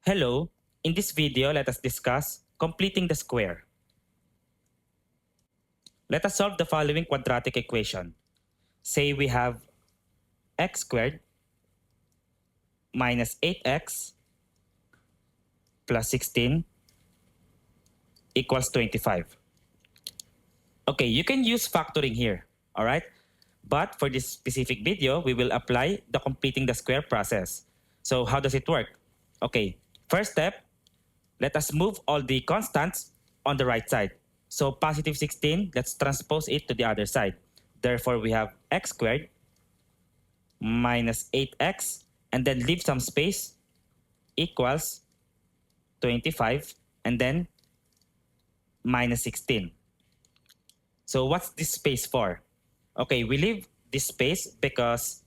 Hello, in this video, let us discuss completing the square. Let us solve the following quadratic equation. Say we have x squared minus 8x plus 16 equals 25. Okay, you can use factoring here, all right? But for this specific video, we will apply the completing the square process. So how does it work? Okay, first step, let us move all the constants on the right side. So positive 16, let's transpose it to the other side. Therefore, we have x squared minus 8x, and then leave some space, equals 25, and then minus 16. So what's this space for? Okay, we leave this space because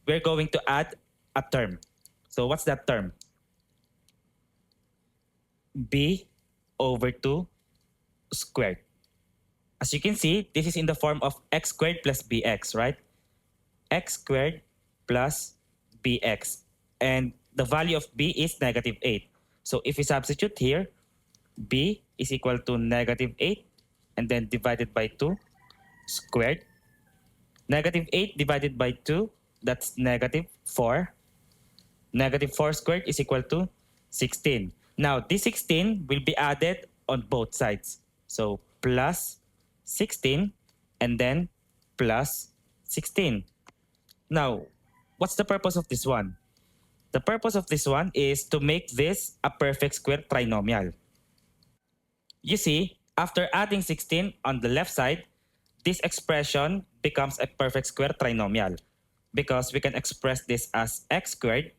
we're going to add a term. So what's that term? B over 2 squared. As you can see, this is in the form of x squared plus bx, right? X squared plus bx. And the value of b is negative 8. So if we substitute here, b is equal to negative 8 and then divided by 2 squared. Negative 8 divided by 2, that's negative 4. Negative 4 squared is equal to 16. Now, this 16 will be added on both sides. So, plus 16 and then plus 16. Now, what's the purpose of this one? The purpose of this one is to make this a perfect square trinomial. You see, after adding 16 on the left side, this expression becomes a perfect square trinomial because we can express this as x squared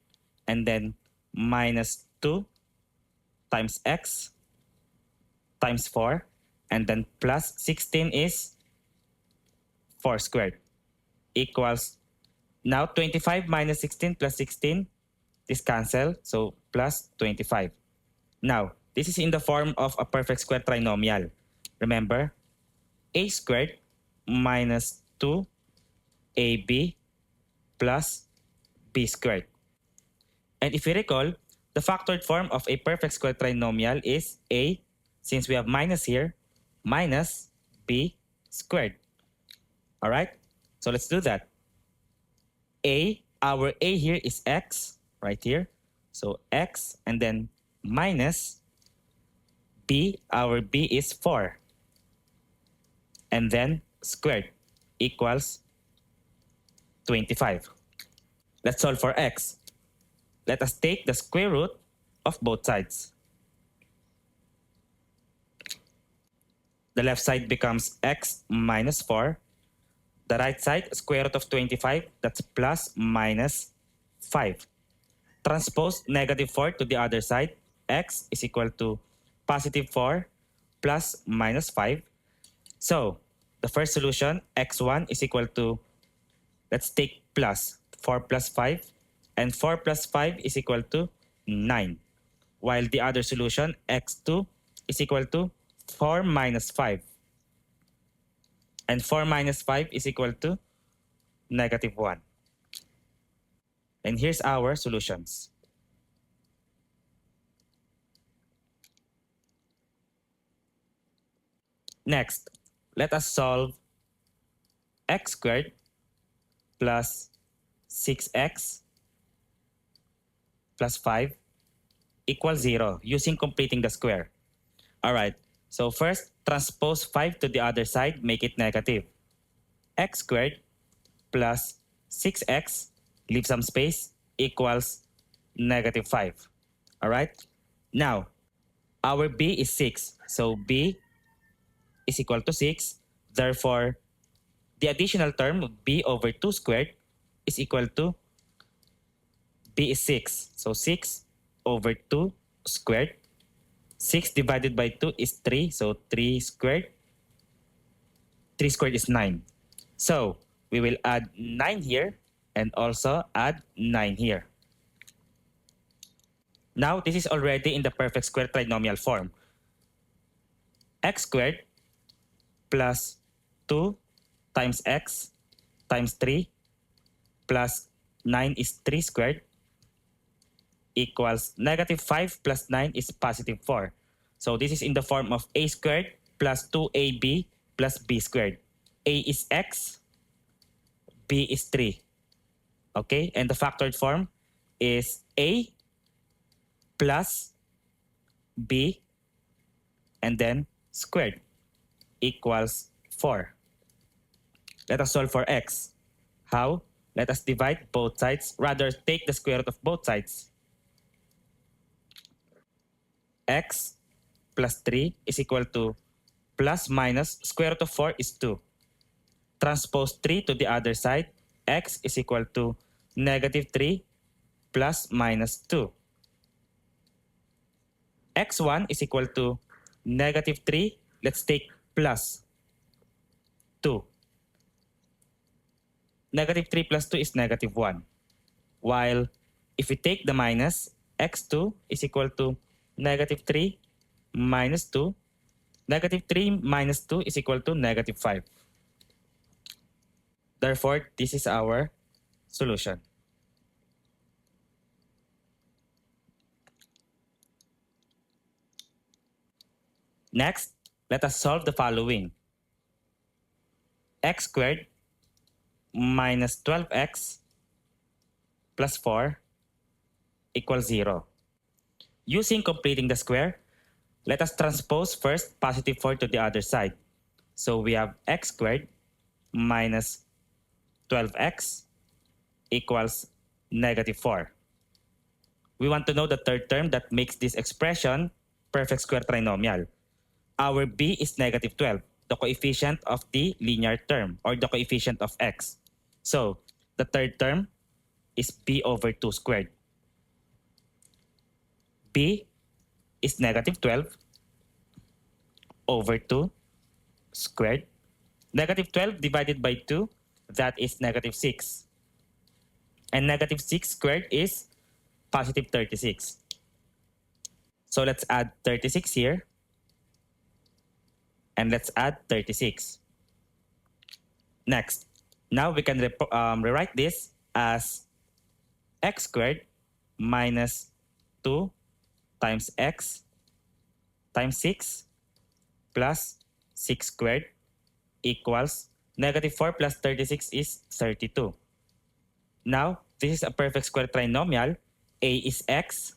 and then minus 2 times x times 4 and then plus 16 is 4 squared equals, now 25 minus 16 plus 16, this cancel, so plus 25. Now, this is in the form of a perfect square trinomial. Remember, a squared minus 2ab plus b squared. And if you recall, the factored form of a perfect square trinomial is a, since we have minus here, minus b squared. All right? So let's do that. Our a here is x, right here. So x and then minus b, our b is 4. And then squared equals 25. Let's solve for x. Let us take the square root of both sides. The left side becomes x minus 4. The right side, square root of 25, that's plus minus 5. Transpose negative 4 to the other side. X is equal to positive 4 plus minus 5. So, the first solution, x1 is equal to, let's take plus 4 plus 5. And 4 plus 5 is equal to 9. While the other solution, x2 is equal to 4 minus 5. And 4 minus 5 is equal to negative 1. And here's our solutions. Next, let us solve x squared plus 6x plus 5 equals 0 using completing the square. All right, so first, transpose 5 to the other side, make it negative. X squared plus 6x, leave some space, equals negative 5. All right, now, our b is 6, so b is equal to 6. Therefore, the additional term, b over 2 squared, is equal to, b is 6. So 6 over 2 squared. 6 divided by 2 is 3. So 3 squared. 3 squared is 9. So we will add 9 here and also add 9 here. Now this is already in the perfect square trinomial form. X squared plus 2 times x times 3 plus 9 is 3 squared equals negative 5 plus 9 is positive 4. So this is in the form of a squared plus 2ab plus b squared. A is x, b is 3. Okay, and the factored form is a plus b and then squared equals 4. Let us solve for x. How? Let us divide both sides. Rather, take the square root of both sides. X plus 3 is equal to plus minus square root of 4 is 2. Transpose 3 to the other side. X is equal to negative 3 plus minus 2. X1 is equal to negative 3. Let's take plus 2. Negative 3 plus 2 is negative 1. While if we take the minus, x2 is equal to negative 3 minus 2. Negative 3 minus 2 is equal to negative 5. Therefore, this is our solution. Next, let us solve the following. X squared minus 12x plus 4 equals 0. Using completing the square, let us transpose first positive 4 to the other side. So we have x squared minus 12x equals negative 4. We want to know the third term that makes this expression perfect square trinomial. Our b is negative 12, the coefficient of the linear term or the coefficient of x. So the third term is b over 2 squared. B is negative 12 over 2 squared. Negative 12 divided by 2, that is negative 6. And negative 6 squared is positive 36. So let's add 36 here. And let's add 36. Next, now we can rewrite this as x squared minus 2 times x times 6 plus 6 squared equals negative 4 plus 36 is 32. Now, this is a perfect square trinomial. A is x,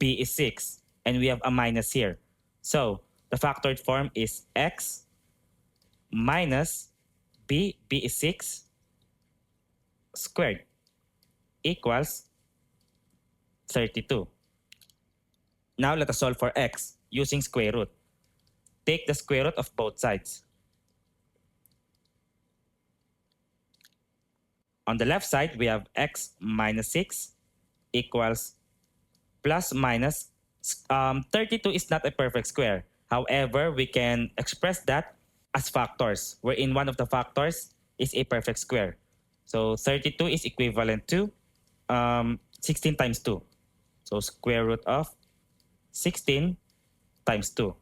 b is 6, and we have a minus here. So, the factored form is x minus b is 6 squared equals 32. Now let us solve for x using square root. Take the square root of both sides. On the left side, we have x minus 6 equals plus minus 32 is not a perfect square. However, we can express that as factors, wherein one of the factors is a perfect square. So 32 is equivalent to 16 times 2. So square root of 16 times 2.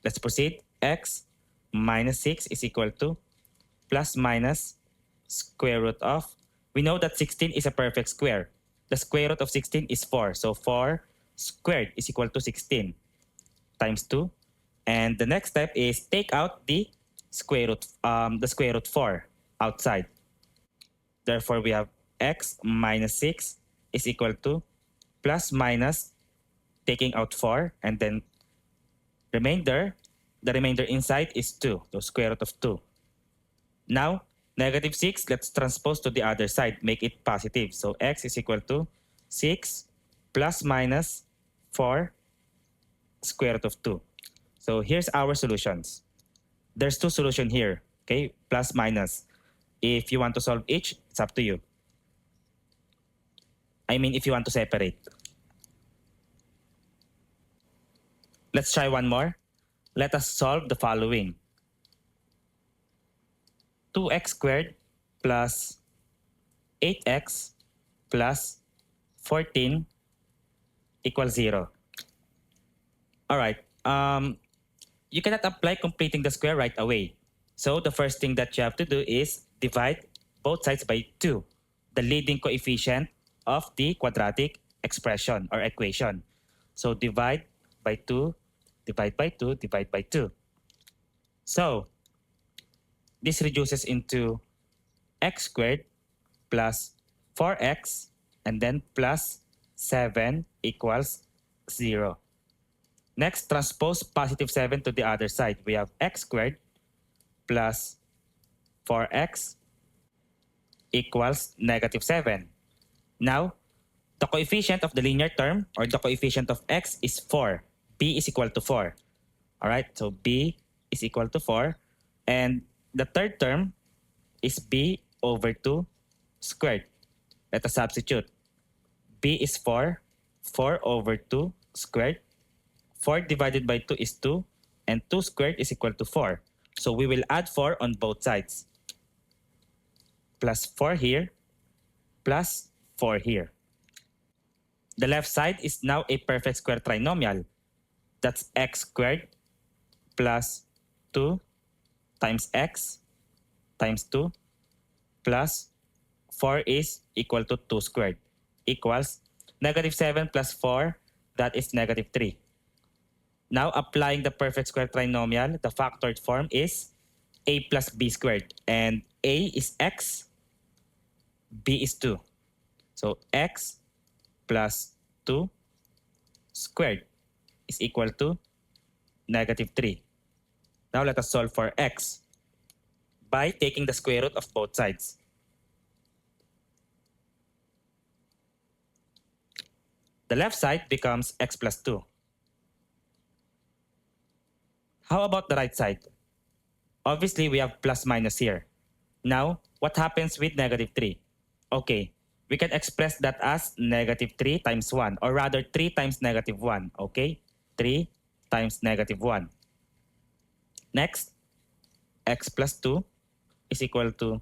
Let's proceed. X minus 6 is equal to plus minus square root of, we know that 16 is a perfect square. The square root of 16 is 4. So 4 squared is equal to 16 times 2. And the next step is take out the square root 4 outside. Therefore, we have x minus 6 is equal to plus minus taking out 4, and then the remainder inside is 2, the square root of 2. Now, negative 6, let's transpose to the other side, make it positive. So x is equal to 6 plus minus 4 square root of 2. So here's our solutions. There's two solutions here, okay, plus minus. If you want to solve each, it's up to you. I mean, if you want to separate. Let's try one more. Let us solve the following. 2x squared plus 8x plus 14 equals 0. All right. You cannot apply completing the square right away. So the first thing that you have to do is divide both sides by 2, the leading coefficient of the quadratic expression or equation. So divide by 2, divide by 2, divide by 2. So this reduces into x squared plus 4x and then plus 7 equals 0. Next, transpose positive 7 to the other side. We have x squared plus 4x equals negative 7. Now, the coefficient of the linear term or the coefficient of x is 4. B is equal to 4. All right, so B is equal to 4. And the third term is B over 2 squared. Let us substitute. B is 4. 4 over 2 squared. 4 divided by 2 is 2. And 2 squared is equal to 4. So we will add 4 on both sides. Plus 4 here. Plus 4 here. The left side is now a perfect square trinomial. That's x squared plus 2 times x times 2 plus 4 is equal to 2 squared equals negative 7 plus 4, that is negative 3. Now applying the perfect square trinomial, the factored form is a plus b squared. And a is x, b is 2. So x plus 2 squared is equal to negative 3. Now let us solve for x by taking the square root of both sides. The left side becomes x plus 2. How about the right side? Obviously, we have plus minus here. Now, what happens with negative 3? Okay, we can express that as negative 3 times 1, or rather 3 times negative 1, okay? 3 times negative 1. Next, x plus 2 is equal to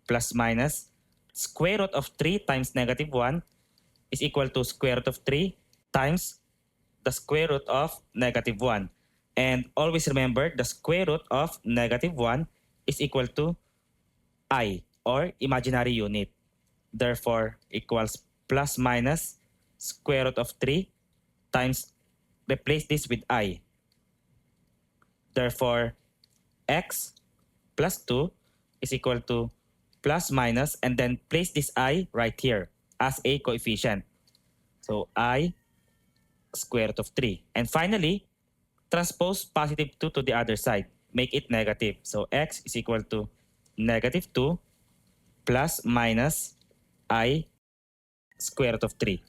plus minus square root of 3 times negative 1 is equal to square root of 3 times the square root of negative 1. And always remember, the square root of negative 1 is equal to I, or imaginary unit. Therefore, equals plus minus square root of 3 times, replace this with I. Therefore, x plus 2 is equal to plus minus, and then place this I right here as a coefficient. So I square root of 3. And finally, transpose positive 2 to the other side. Make it negative. So x is equal to negative 2 plus minus I square root of 3.